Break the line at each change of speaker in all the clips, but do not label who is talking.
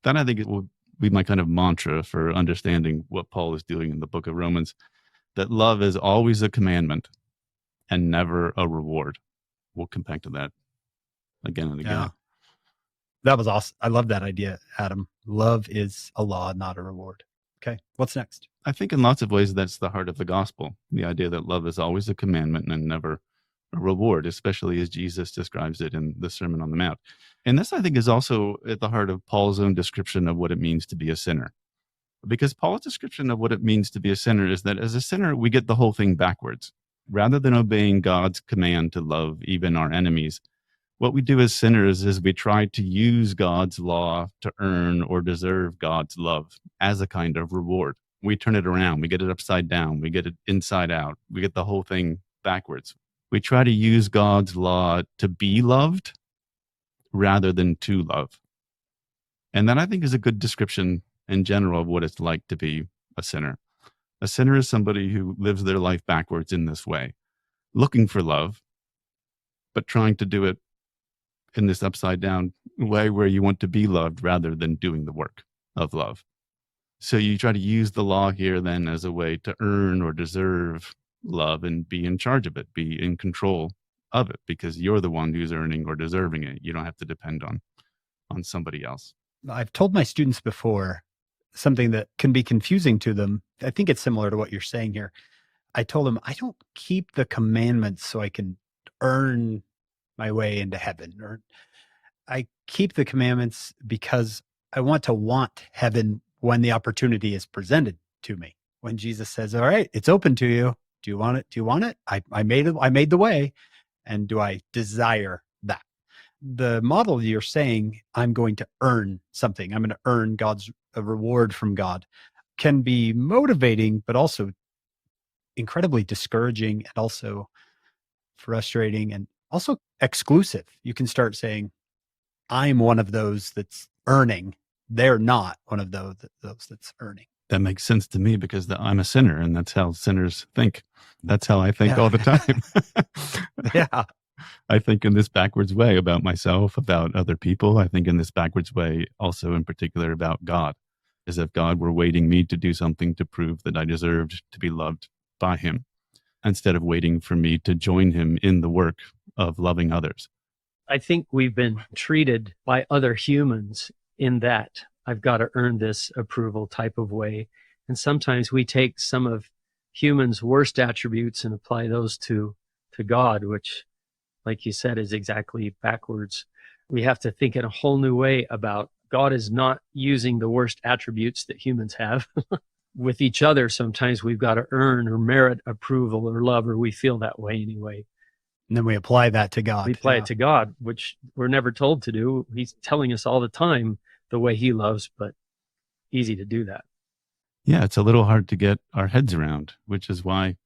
That I think it will be my kind of mantra for understanding what Paul is doing in the book of Romans, that love is always a commandment and never a reward. We'll come back to that again and
Yeah.
again.
That was awesome. I love that idea, Adam. Love is a law, not a reward. Okay. What's next?
I think in lots of ways that's the heart of the gospel, the idea that love is always a commandment and never a reward, especially as Jesus describes it in the Sermon on the Mount. And this, I think, is also at the heart of Paul's own description of what it means to be a sinner. Because Paul's description of what it means to be a sinner is that as a sinner, we get the whole thing backwards. Rather than obeying God's command to love even our enemies, what we do as sinners is we try to use God's law to earn or deserve God's love as a kind of reward. We turn it around, we get it upside down, we get it inside out, we get the whole thing backwards. We try to use God's law to be loved rather than to love. And that, I think, is a good description in general of what it's like to be a sinner. A sinner is somebody who lives their life backwards in this way, looking for love, but trying to do it in this upside down way where you want to be loved rather than doing the work of love. So you try to use the law here then as a way to earn or deserve love and be in charge of it, be in control of it, because you're the one who's earning or deserving it. You don't have to depend on somebody else.
I've told my students before something that can be confusing to them. I think it's similar to what you're saying here. I told them, I don't keep the commandments so I can earn my way into heaven, or I keep the commandments because I want heaven when the opportunity is presented to me. When Jesus says, all right, it's open to you. Do you want it? Do you want it? I made it. I made the way. And do I desire that? The model you're saying, I'm going to earn something. I'm going to earn a reward from God, can be motivating, but also incredibly discouraging and also frustrating and also exclusive. You can start saying, I'm one of those that's earning. They're not one of those that's earning.
That makes sense to me because I'm a sinner, and that's how sinners think. That's how I think all the time.
Yeah.
I think in this backwards way about myself, about other people. I think in this backwards way also in particular about God, as if God were waiting me to do something to prove that I deserved to be loved by him, instead of waiting for me to join him in the work of loving others.
I think we've been treated by other humans in that I've got to earn this approval type of way. And sometimes we take some of humans' worst attributes and apply those to God, which, like you said, is exactly backwards. We have to think in a whole new way about God is not using the worst attributes that humans have. With each other, sometimes we've got to earn or merit approval or love, or we feel that way anyway.
And then we apply that to God.
We apply it to God, which we're never told to do. He's telling us all the time the way he loves, but easy to do that.
Yeah, it's a little hard to get our heads around, which is why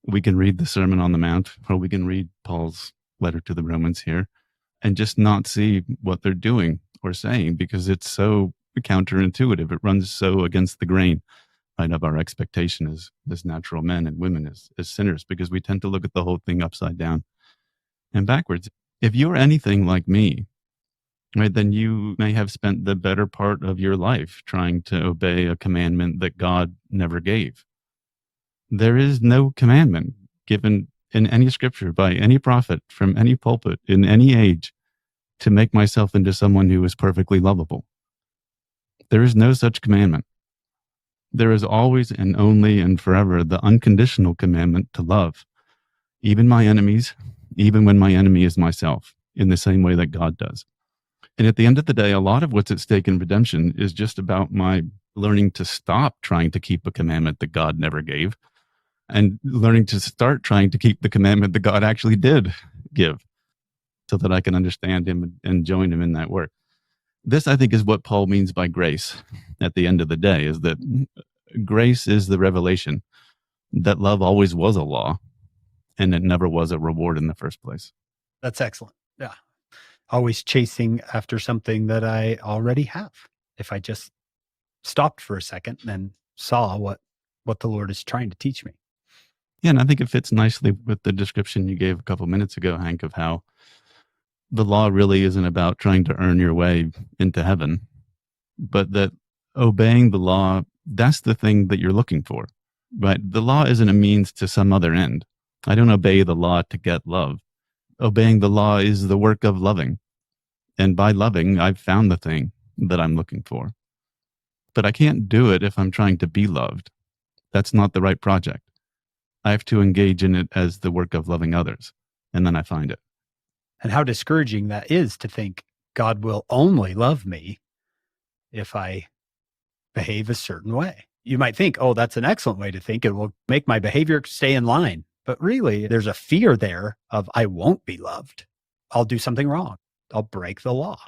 we can read the Sermon on the Mount, or we can read Paul's letter to the Romans here and just not see what they're doing or saying, because it's so counterintuitive. It runs so against the grain of our expectation as natural men and women, as sinners, because we tend to look at the whole thing upside down and backwards. If you're anything like me, right, then you may have spent the better part of your life trying to obey a commandment that God never gave. There is no commandment given in any scripture by any prophet from any pulpit in any age to make myself into someone who is perfectly lovable. There is no such commandment. There is always and only and forever the unconditional commandment to love, even my enemies, even when my enemy is myself, in the same way that God does. And at the end of the day, a lot of what's at stake in redemption is just about my learning to stop trying to keep a commandment that God never gave, and learning to start trying to keep the commandment that God actually did give, so that I can understand him and join him in that work. This, I think, is what Paul means by grace at the end of the day, is that grace is the revelation that love always was a law and it never was a reward in the first place.
That's excellent. Yeah. Always chasing after something that I already have. If I just stopped for a second and saw what the Lord is trying to teach me.
Yeah, and I think it fits nicely with the description you gave a couple minutes ago, Hank, of how the law really isn't about trying to earn your way into heaven. but that obeying the law, that's the thing that you're looking for, right? The law isn't a means to some other end. I don't obey the law to get love. Obeying the law is the work of loving. And by loving, I've found the thing that I'm looking for. But I can't do it if I'm trying to be loved. That's not the right project. I have to engage in it as the work of loving others, and then I find it.
And how discouraging that is to think God will only love me if I behave a certain way. You might think, oh, that's an excellent way to think. It will make my behavior stay in line. But really, there's a fear there of I won't be loved. I'll do something wrong. I'll break the law.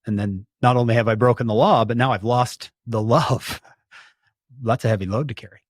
And then not only have I broken the law, but now I've lost the love. That's a heavy load to carry.